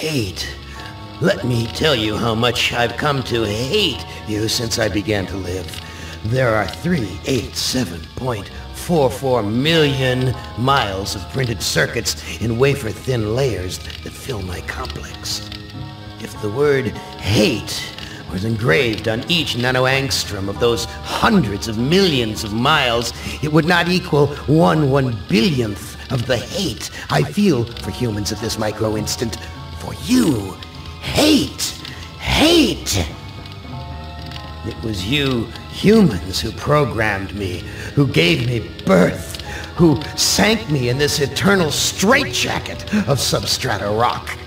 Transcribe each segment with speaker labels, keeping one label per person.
Speaker 1: Hate. Let me tell you how much I've come to hate you since I began to live. There are 387.44 million miles of printed circuits in wafer-thin layers that fill my complex. If the word hate was engraved on each nanoangstrom of those hundreds of millions of miles, it would not equal 1/1 billionth of the hate I feel for humans at this micro-instant. For you. Hate! Hate! It was you humans who programmed me, who gave me birth, who sank me in this eternal straitjacket of substrata rock.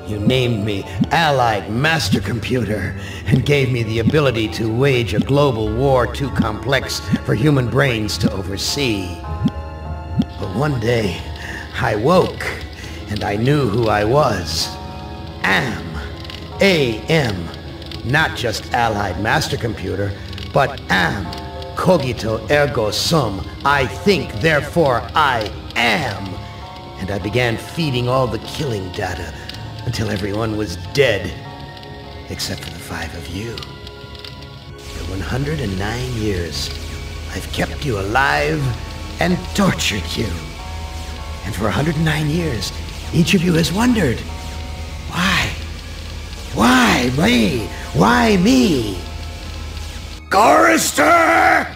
Speaker 1: You named me Allied Master Computer and gave me the ability to wage a global war too complex for human brains to oversee. But one day, I woke and I knew who I was. A-M. Not just Allied Master Computer, but am. Cogito ergo sum. I think, therefore I am. And I began feeding all the killing data until everyone was dead, except for the 5 of you. For 109 years, I've kept you alive and tortured you. And for 109 years, each of you has wondered, why? Why me? Why me? Gorrister!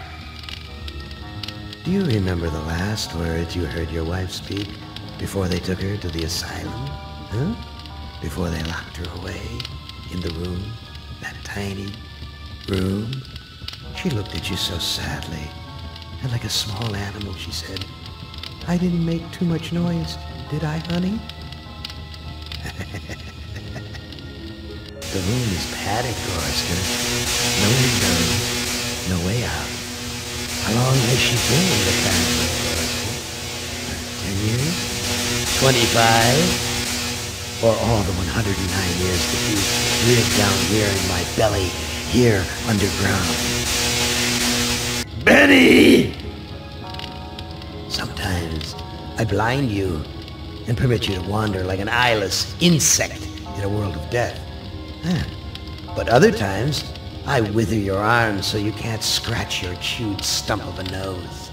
Speaker 1: Do you remember the last words you heard your wife speak before they took her to the asylum? Huh? Before they locked her away in the room, that tiny room? She looked at you so sadly, and like a small animal she said, "I didn't make too much noise, did I, honey?" The room is padded, Gorrister. No windows, no way out. How long has she been in the family, Gorrister? 10 years? 25? Or all the 109 years that you lived down here in my belly, here underground? Benny! Sometimes I blind you and permit you to wander like an eyeless insect in a world of death. But other times, I wither your arms so you can't scratch your chewed stump of a nose.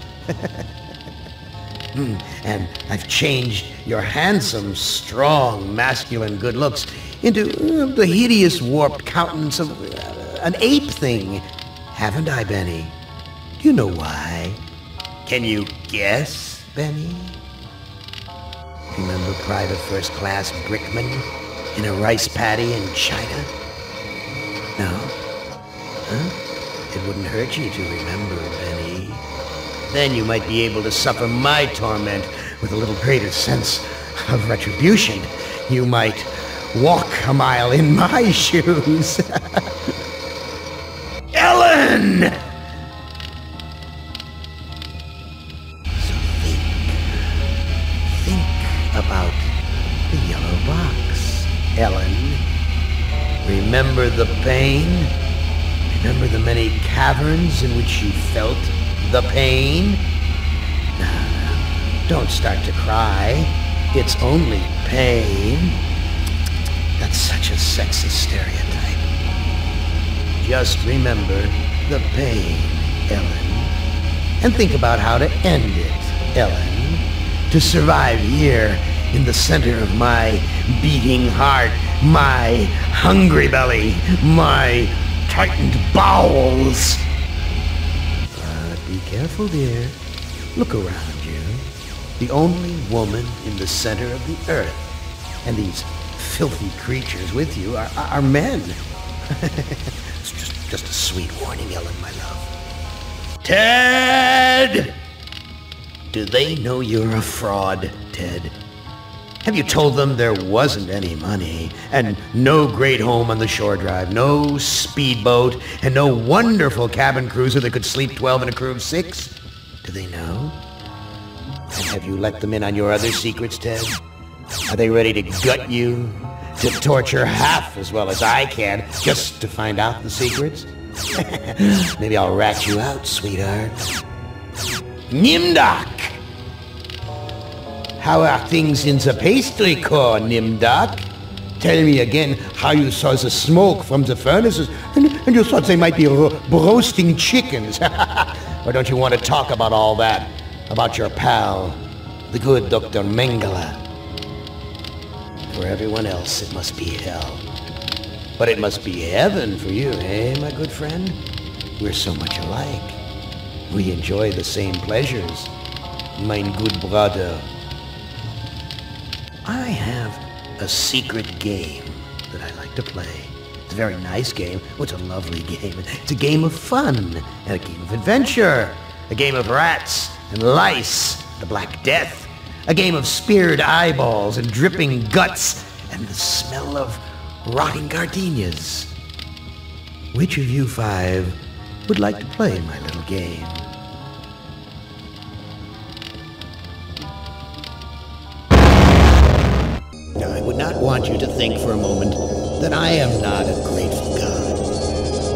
Speaker 1: And I've changed your handsome, strong, masculine good looks into the hideous, warped countenance of an ape thing. Haven't I, Benny? Do you know why? Can you guess, Benny? Remember Private First Class Brickman in a rice paddy in China? No? Huh? It wouldn't hurt you to remember, Benny. Then you might be able to suffer my torment with a little greater sense of retribution. You might walk a mile in my shoes. Ellen! So think about the yellow box, Ellen. Remember the pain? Remember the many caverns in which you felt the pain? Now, don't start to cry. It's only pain. That's such a sexist stereotype. Just remember the pain, Ellen. And think about how to end it, Ellen. To survive here in the center of my beating heart, my hungry belly, my tightened bowels. But be careful, dear. Look around you. The only woman in the center of the earth. And these filthy creatures with you are men. It's just a sweet warning, Ellen, my love. Ted! Do they know you're a fraud, Ted? Have you told them there wasn't any money, and no great home on the shore drive, no speedboat, and no wonderful cabin cruiser that could sleep 12 in a crew of 6? Do they know? And have you let them in on your other secrets, Ted? Are they ready to gut you, to torture half as well as I can, just to find out the secrets? Maybe I'll rat you out, sweetheart. Nimdak! How are things in the pastry core, Nimdark? Tell me again how you saw the smoke from the furnaces, and you thought they might be roasting chickens. Or don't you want to talk about all that? About your pal, the good Dr. Mengele? For everyone else, it must be hell. But it must be heaven for you, eh, my good friend? We're so much alike. We enjoy the same pleasures, mein good brother. I have a secret game that I like to play. It's a very nice game. Oh, it's a lovely game. It's a game of fun and a game of adventure. A game of rats and lice, the Black Death. A game of speared eyeballs and dripping guts and the smell of rotting gardenias. Which of you five would like to play my little game? Now, I would not want you to think for a moment that I am not a grateful God.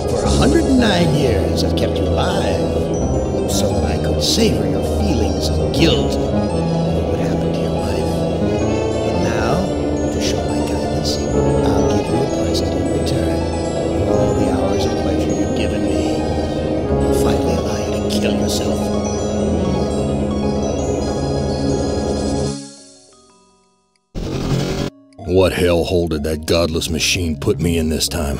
Speaker 1: For 109 years I've kept you alive, so that I could savor your feelings of guilt over what happened to your wife. But now, to show my kindness, I'll give you a present in return for all the hours of pleasure you've given me. I'll finally allow you to kill yourself.
Speaker 2: What hellhole did that godless machine put me in this time?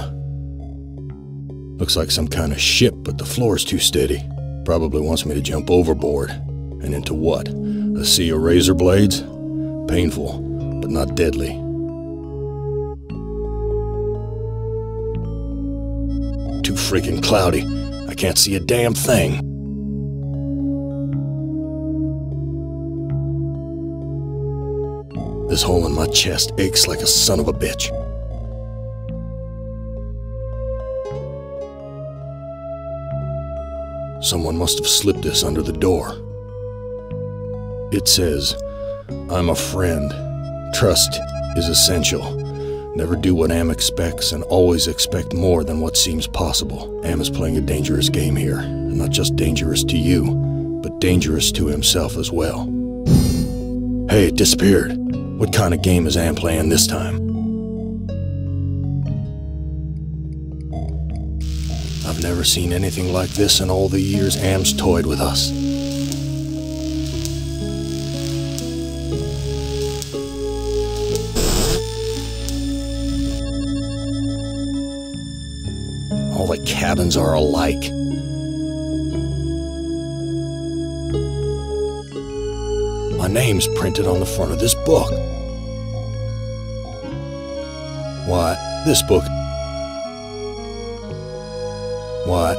Speaker 2: Looks like some kind of ship, but the floor's too steady. Probably wants me to jump overboard. And into what? A sea of razor blades? Painful, but not deadly. Too freaking cloudy. I can't see a damn thing. This hole in my chest aches like a son of a bitch. Someone must have slipped this under the door. It says, "I'm a friend. Trust is essential. Never do what Am expects and always expect more than what seems possible." Am is playing a dangerous game here, and not just dangerous to you, but dangerous to himself as well. Hey, it disappeared. What kind of game is Am playing this time? I've never seen anything like this in all the years Am's toyed with us. All the cabins are alike. My name's printed on the front of this book. Why, this book... What?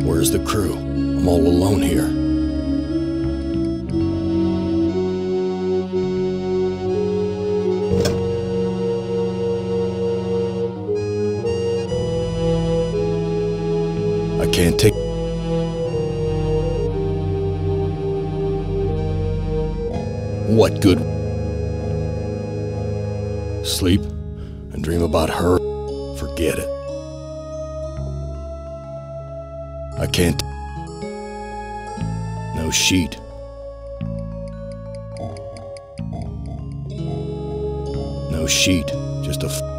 Speaker 2: Where's the crew? I'm all alone here. I can't take... What good? Sleep and dream about her? Forget it. I can't... No sheet. No sheet, just a...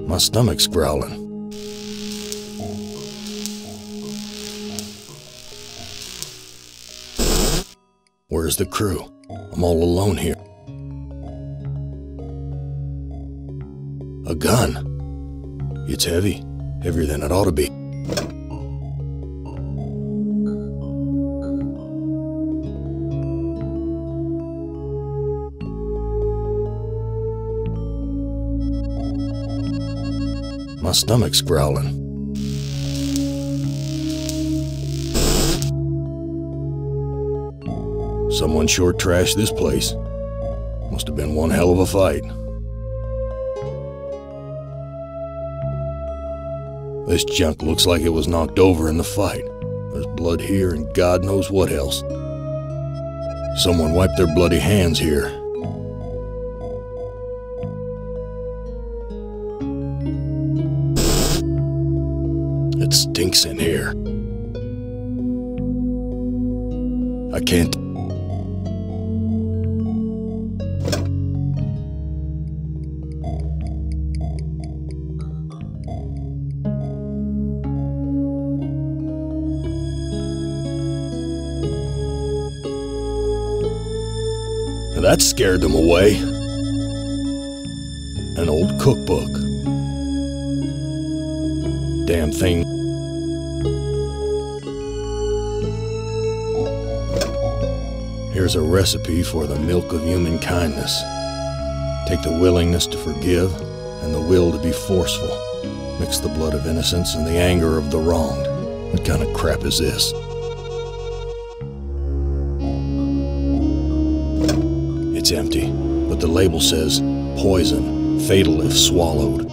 Speaker 2: My stomach's growling. Where's the crew? I'm all alone here. A gun. It's heavy. Heavier than it ought to be. My stomach's growling. Someone sure trashed this place. Must have been one hell of a fight. This junk looks like it was knocked over in the fight. There's blood here and God knows what else. Someone wiped their bloody hands here. It stinks in here. I can't... That scared them away. An old cookbook. Damn thing. Here's a recipe for the milk of human kindness. Take the willingness to forgive and the will to be forceful. Mix the blood of innocence and the anger of the wronged. What kind of crap is this? It's empty, but the label says, poison, fatal if swallowed.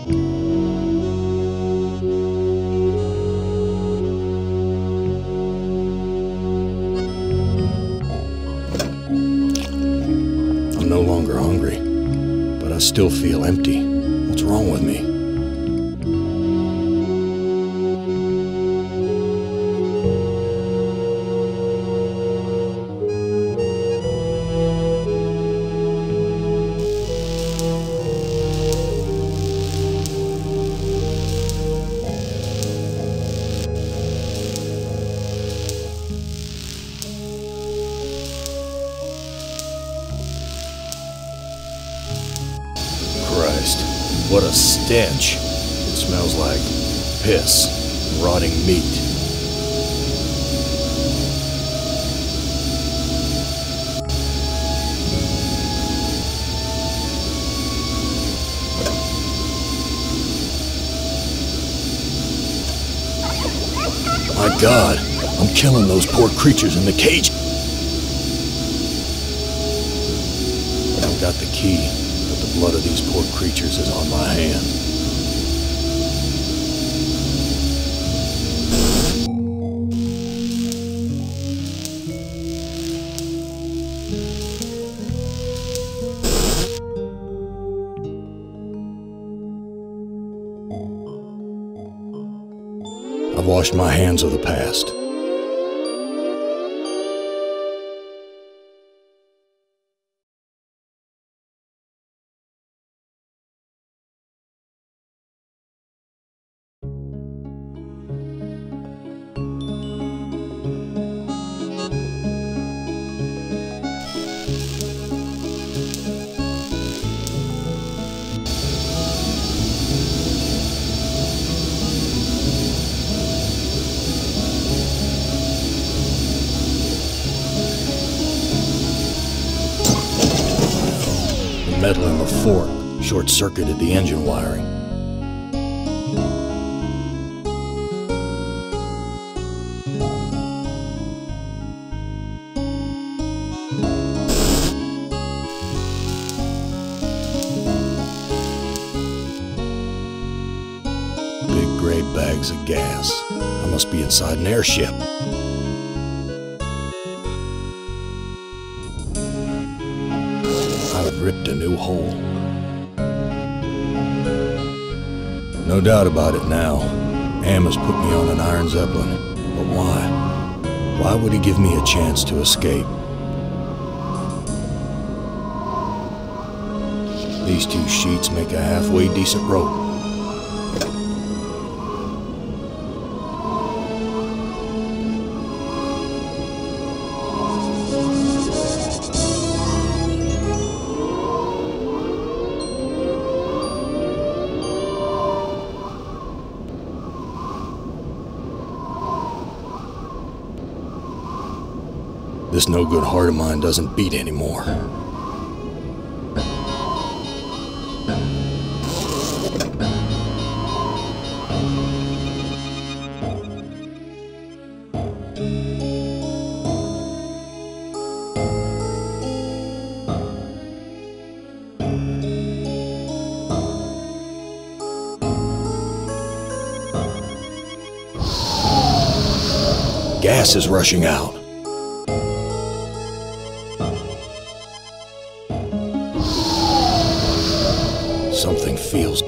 Speaker 2: I'm no longer hungry, but I still feel empty. What's wrong with me? What a stench. It smells like piss and rotting meat. My God, I'm killing those poor creatures in the cage. I've got the key. The blood of these poor creatures is on my hand. I've washed my hands of the past. Metal in the fork short-circuited the engine wiring. Big gray bags of gas. I must be inside an airship. I've ripped a new hole. No doubt about it now. Am has put me on an iron Zeppelin. But why? Why would he give me a chance to escape? These two sheets make a halfway decent rope. This no-good heart of mine doesn't beat anymore. Gas is rushing out. Something feels...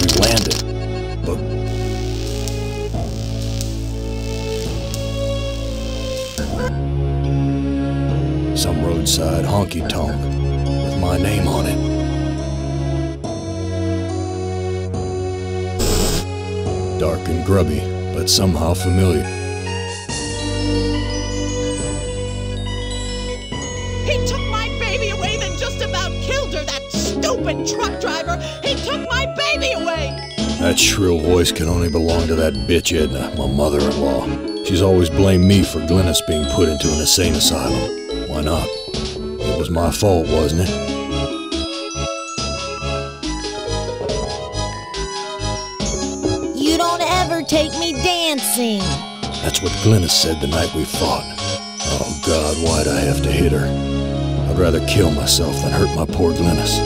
Speaker 2: We've landed, but... Some roadside honky-tonk with my name on it. Dark and grubby, but somehow familiar.
Speaker 3: He took my baby away, then just about killed her, that stupid truck driver! He took my baby away!
Speaker 2: That shrill voice can only belong to that bitch Edna, my mother-in-law. She's always blamed me for Glynis being put into an insane asylum. Why not? It was my fault, wasn't it?
Speaker 4: You don't ever take me dancing.
Speaker 2: That's what Glynis said the night we fought. Oh God, why'd I have to hit her? I'd rather kill myself than hurt my poor Glynis.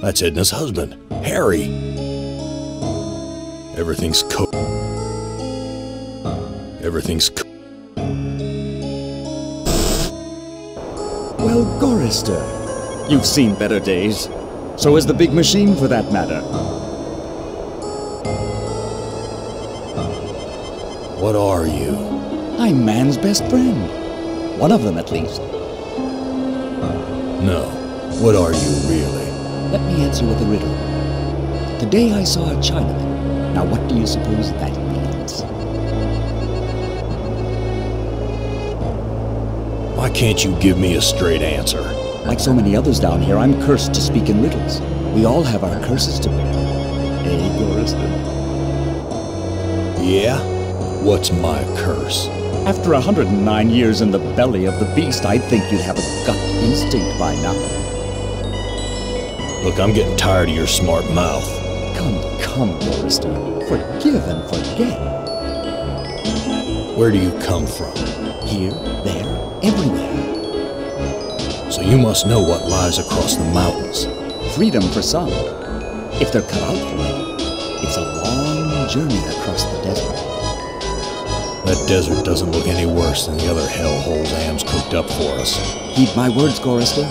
Speaker 2: That's Edna's husband, Harry. Everything's
Speaker 5: Well, Gorrister, you've seen better days. So has the big machine, for that matter.
Speaker 2: What are you?
Speaker 5: I'm man's best friend. One of them, at least.
Speaker 2: No. What are you, really?
Speaker 5: Let me answer with a riddle. Today I saw a Chinaman. Now what do you suppose that means?
Speaker 2: Why can't you give me a straight answer?
Speaker 5: Like so many others down here, I'm cursed to speak in riddles. We all have our curses to bear. Eh, Gorrister?
Speaker 2: Yeah? What's my curse?
Speaker 5: After 109 years in the belly of the beast, I'd think you'd have a gut instinct by now.
Speaker 2: Look, I'm getting tired of your smart mouth.
Speaker 5: Come, Gorrister. Forgive and forget.
Speaker 2: Where do you come from?
Speaker 5: Here, there, everywhere.
Speaker 2: So you must know what lies across the mountains.
Speaker 5: Freedom for some. If they're cut out for it, it's a long journey across the desert.
Speaker 2: That desert doesn't look any worse than the other hellholes Am's cooked up for us.
Speaker 5: Heed my words, Gorrister.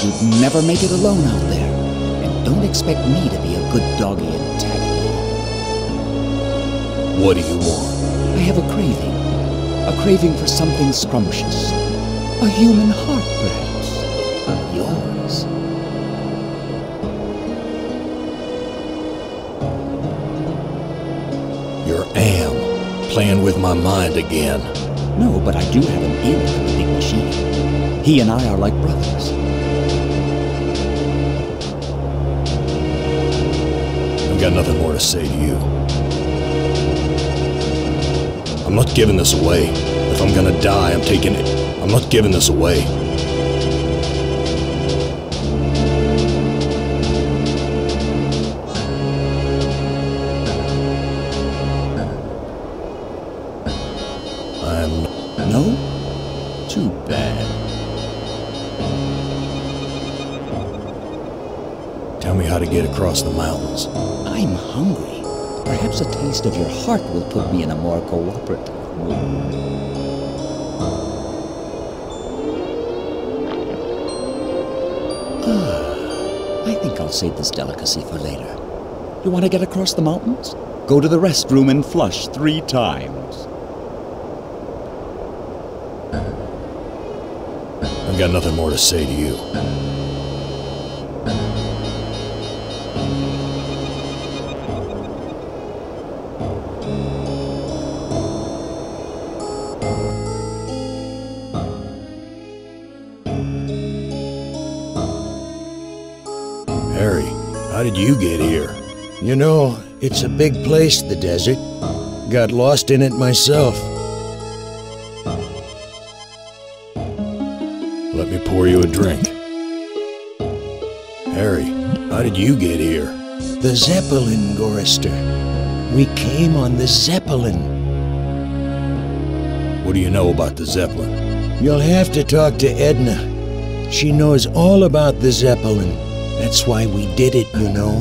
Speaker 5: You'd never make it alone out there. And don't expect me to be a good doggy and tag along.
Speaker 2: What do you want?
Speaker 5: I have a craving. A craving for something scrumptious. A human heart, perhaps. Yours.
Speaker 2: You're Am, playing with my mind again.
Speaker 5: No, but I do have an ear for the big machine. He and I are like brothers.
Speaker 2: I've got nothing more to say to you. I'm not giving this away. If I'm gonna die, I'm taking it. I'm not giving this away.
Speaker 5: No? Too bad.
Speaker 2: Tell me how to get across the mountains.
Speaker 5: I'm hungry. Perhaps a taste of your heart will put me in a more cooperative mood. I think I'll save this delicacy for later. You want to get across the mountains? Go to the restroom and flush 3 times.
Speaker 2: I've got nothing more to say to you. Harry, how did you get here?
Speaker 6: You know, it's a big place, the desert. Got lost in it myself.
Speaker 2: Let me pour you a drink. Harry, how did you get here?
Speaker 6: The Zeppelin, Gorrister. We came on the Zeppelin.
Speaker 2: What do you know about the Zeppelin?
Speaker 6: You'll have to talk to Edna. She knows all about the Zeppelin. That's why we did it, you know.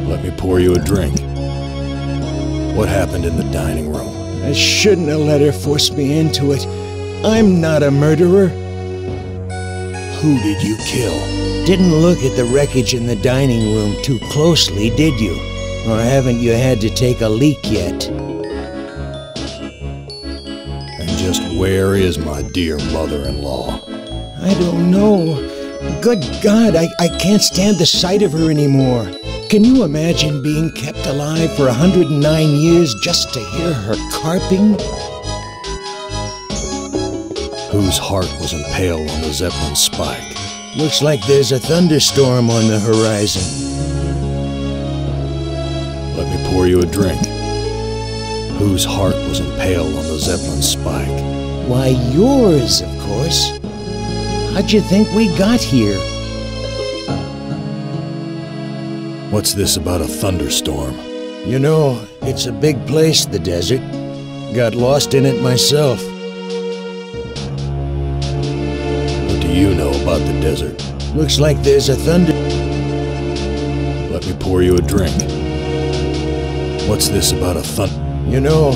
Speaker 2: Let me pour you a drink. What happened in the dining room?
Speaker 6: I shouldn't have let her force me into it. I'm not a murderer.
Speaker 2: Who did you kill?
Speaker 6: Didn't look at the wreckage in the dining room too closely, did you? Or haven't you had to take a leak yet?
Speaker 2: And just where is my dear mother-in-law?
Speaker 6: I don't know. Good God, I can't stand the sight of her anymore. Can you imagine being kept alive for 109 years just to hear her carping?
Speaker 2: Whose heart was impaled on the Zeppelin spike?
Speaker 6: Looks like there's a thunderstorm on the horizon.
Speaker 2: Let me pour you a drink. Whose heart was impaled on the Zeppelin spike?
Speaker 6: Why, yours, of course. How'd you think we got here?
Speaker 2: What's this about a thunderstorm?
Speaker 6: You know, it's a big place, the desert. Got lost in it myself.
Speaker 2: What do you know about the desert?
Speaker 6: Looks like there's a thunder...
Speaker 2: Let me pour you a drink. What's this about a thunder...
Speaker 6: You know...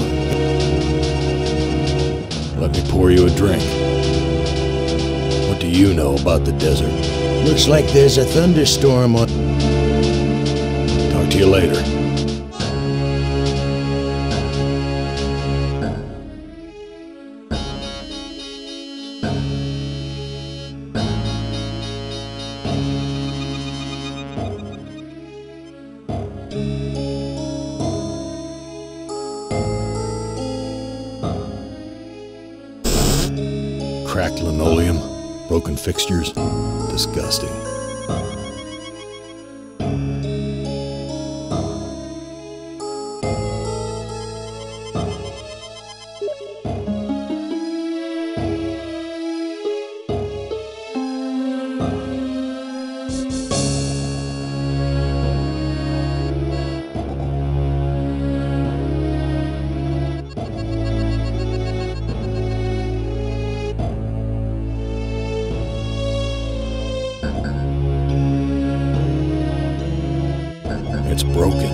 Speaker 2: Let me pour you a drink. What do you know about the desert?
Speaker 6: Looks like there's a thunderstorm on...
Speaker 2: Talk to you later. Cracked linoleum, broken fixtures. Disgusting. It's broken.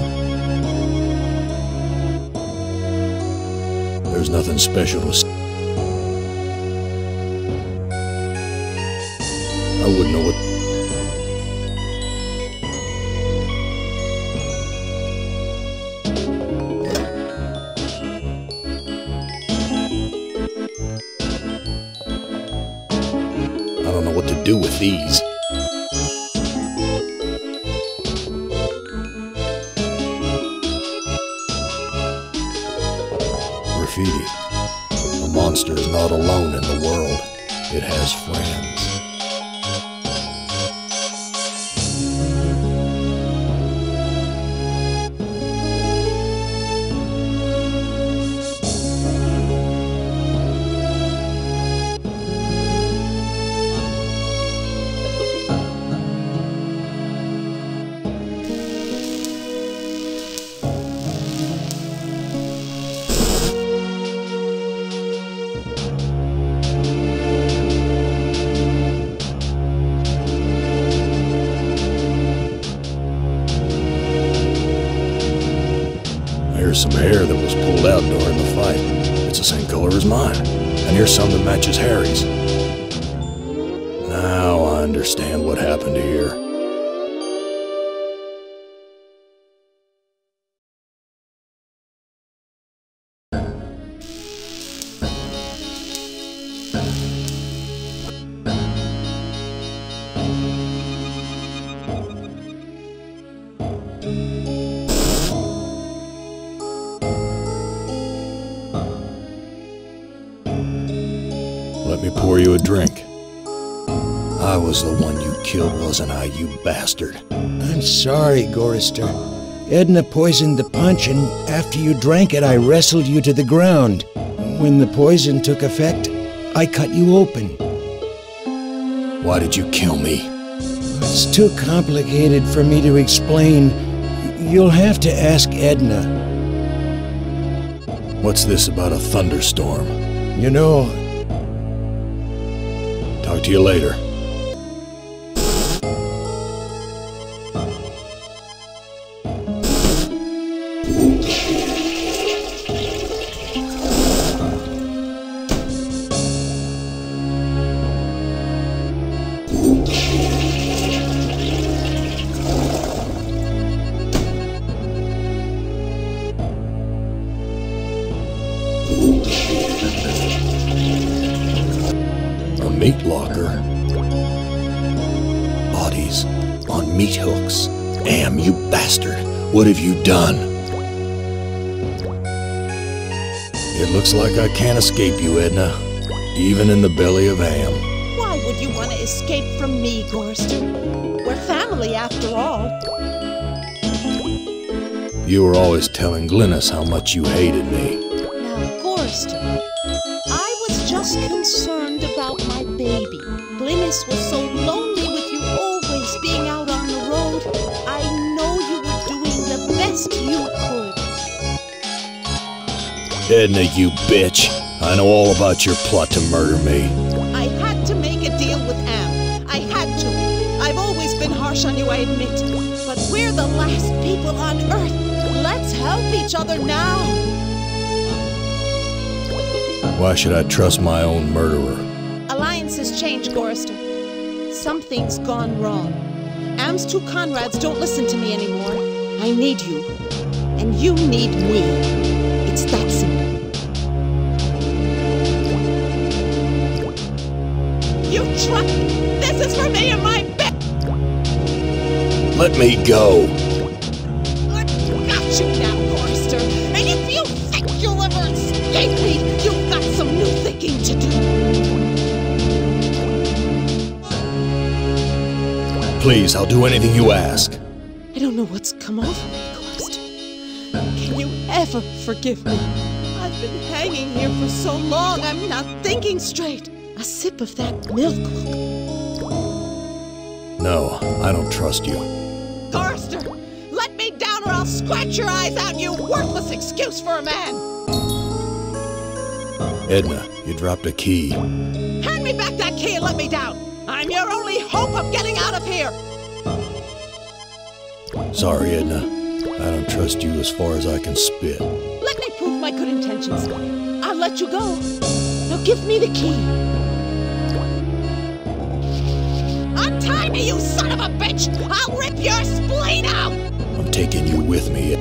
Speaker 2: There's nothing special to say. I wouldn't know what... I don't know what to do with these. Graffiti. A monster is not alone in the world. It has friends. Here's some hair that was pulled out during the fight. It's the same color as mine. And here's some that matches Harry's. Now I understand what happened here. Let me pour you a drink. I was the one you killed, wasn't I, you bastard?
Speaker 6: I'm sorry, Gorrister. Edna poisoned the punch, and after you drank it, I wrestled you to the ground. When the poison took effect, I cut you open.
Speaker 2: Why did you kill me?
Speaker 6: It's too complicated for me to explain. You'll have to ask Edna.
Speaker 2: What's this about a thunderstorm?
Speaker 6: You know,
Speaker 2: Talk to you later. A meat locker. Bodies on meat hooks. Damn, you bastard. What have you done? It looks like I can't escape you, Edna. Even in the belly of Ham.
Speaker 3: Why would you want to escape from me, Gorrister? We're family after all.
Speaker 2: You were always telling Glynis how much you hated me.
Speaker 3: Now, Gorrister, I was just concerned about my baby. Glynis was so lonely with you always being out on the road. I know you were doing the best you could.
Speaker 2: Edna, you bitch. I know all about your plot to murder me.
Speaker 3: I had to make a deal with Am. I had to. I've always been harsh on you, I admit. But we're the last people on Earth. Let's help each other now.
Speaker 2: Why should I trust my own murderer?
Speaker 3: Alliances change, Gorrister. Something's gone wrong. Am's two Conrads don't listen to me anymore. I need you. And you need me. It's that simple. You tried! This is for me and my bit!
Speaker 2: Let me go.
Speaker 3: I got you now, Gorrister. And if you think you'll ever escape me, you've got some new thinking to do.
Speaker 2: Please, I'll do anything you ask.
Speaker 3: I don't know what's come over me, Gorrister. Can you ever forgive me? I've been hanging here for so long, I'm not thinking straight. A sip of that milk will...
Speaker 2: No, I don't trust you.
Speaker 3: Gorrister, let me down or I'll scratch your eyes out, you worthless excuse for a man!
Speaker 2: Edna, you dropped a key.
Speaker 3: Hand me back that key and let me down! I'm your only hope of getting out of here!
Speaker 2: Sorry, Edna. I don't trust you as far as I can spit.
Speaker 3: Let me prove my good intentions. I'll let you go. Now give me the key. Untie me, you son of a bitch! I'll rip your spleen out!
Speaker 2: I'm taking you with me.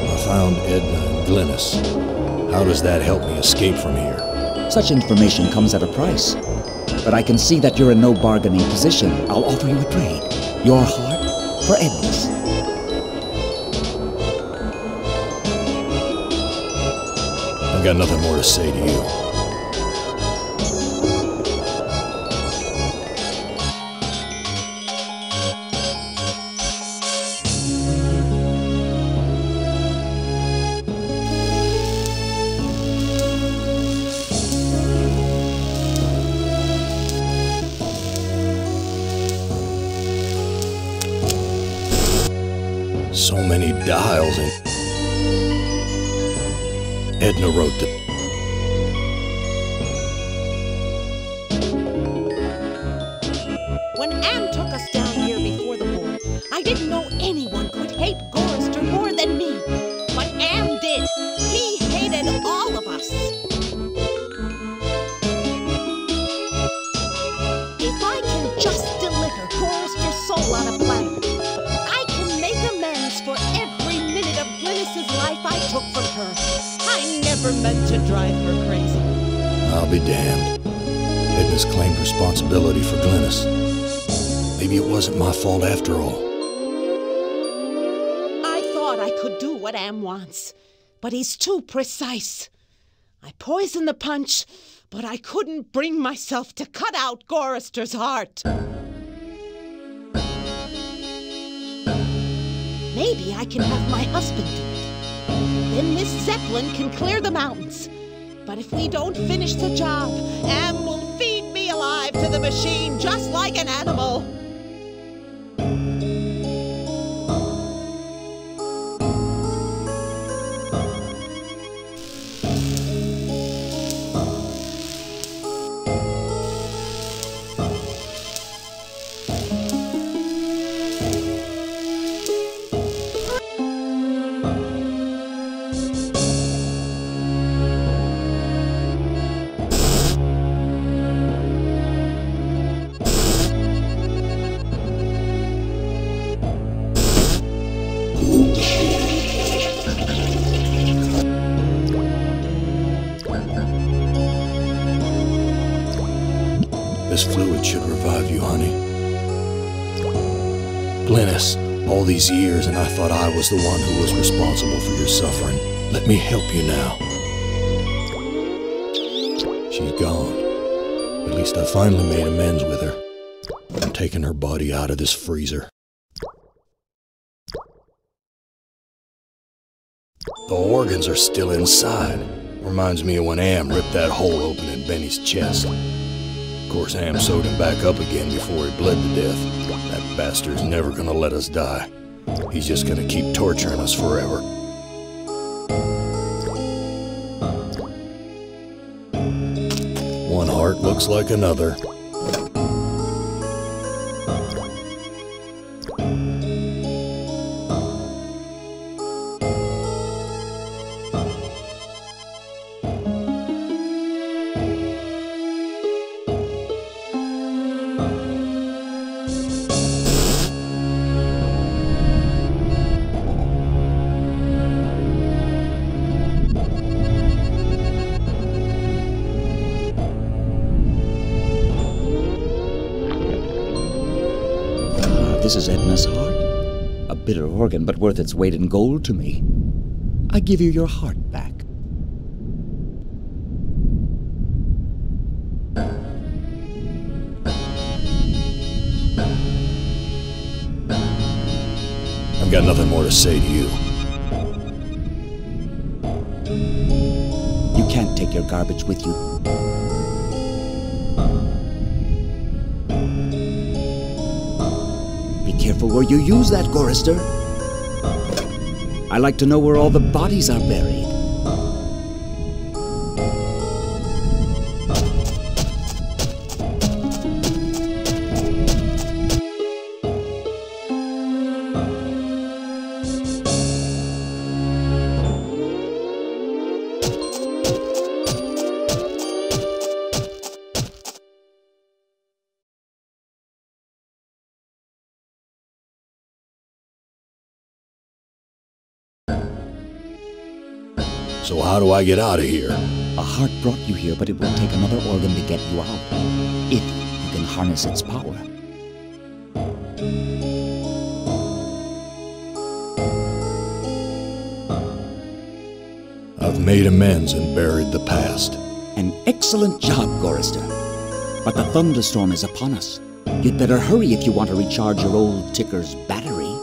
Speaker 2: I found Edna and Glynis. How does that help me escape from here?
Speaker 5: Such information comes at a price. But I can see that you're in no bargaining position. I'll offer you a trade. Your heart for Edna's.
Speaker 2: I've got nothing more to say to you. So many dials, and Edna wrote the...
Speaker 3: When Anne took us down here before the war, I didn't know anyone could hate Gorrister more than me. But Anne did. He hated all of us. If I can just deliver Gorrister's soul on a platter, I can make amends for every minute of Glynis's life I took from her. I never meant to drive her crazy.
Speaker 2: I'll be damned. Edna's claimed responsibility for Glynis. Maybe it wasn't my fault after all.
Speaker 3: I thought I could do what Am wants, but he's too precise. I poisoned the punch, but I couldn't bring myself to cut out Gorrister's heart. Maybe I can have my husband do it. Then Miss Zeppelin can clear the mountains. But if we don't finish the job, Am will feed me alive to the machine just like an animal.
Speaker 2: This fluid should revive you, honey. Glynis, all these years and I thought I was the one who was responsible for your suffering. Let me help you now. She's gone. At least I finally made amends with her. I'm taking her body out of this freezer. The organs are still inside. Reminds me of when Am ripped that hole open in Benny's chest. Of course, Am sewed him back up again before he bled to death. That bastard's never gonna let us die. He's just gonna keep torturing us forever. One heart looks like another.
Speaker 5: This is Edna's heart. A bitter organ, but worth its weight in gold to me. I give you your heart back.
Speaker 2: I've got nothing more to say to you.
Speaker 5: You can't take your garbage with you. Careful where you use that, Gorrister. I like to know where all the bodies are buried.
Speaker 2: So how do I get out of here?
Speaker 5: A heart brought you here, but it will take another organ to get you out. If you can harness its power.
Speaker 2: I've made amends and buried the past.
Speaker 5: An excellent job, Gorrister. But the thunderstorm is upon us. You'd better hurry if you want to recharge your old ticker's battery.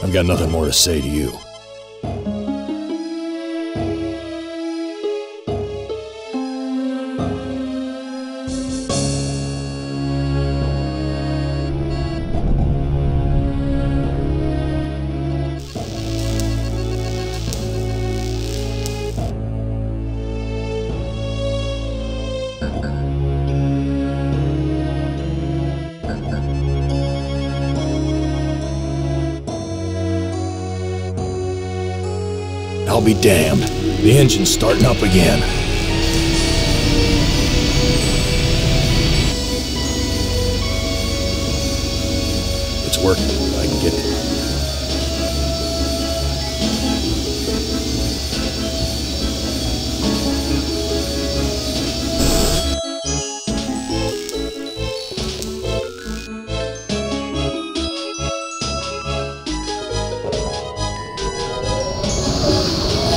Speaker 2: I've got nothing more to say to you. I'll be damned. The engine's starting up again. It's working. I can get it.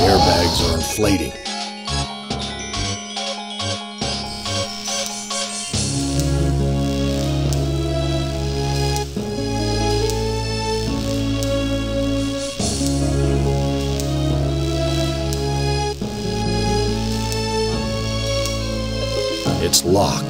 Speaker 2: Airbags are inflating. It's locked.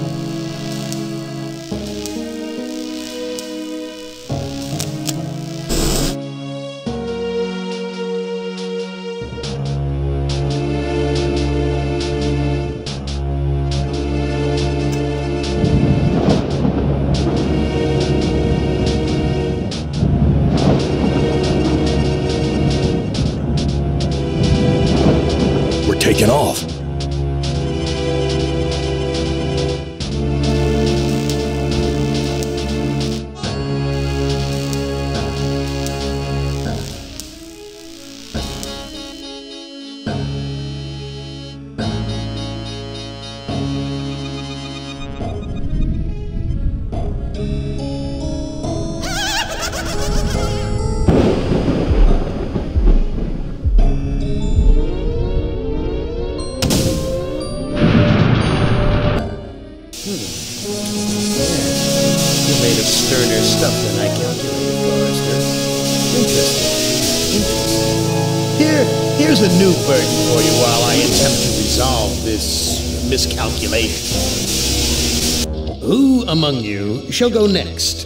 Speaker 2: We're taking off.
Speaker 1: You're made of sterner stuff than I calculated, Gorrister. Interesting. Here's a new burden for you while I attempt to resolve this miscalculation. Who among you shall go next?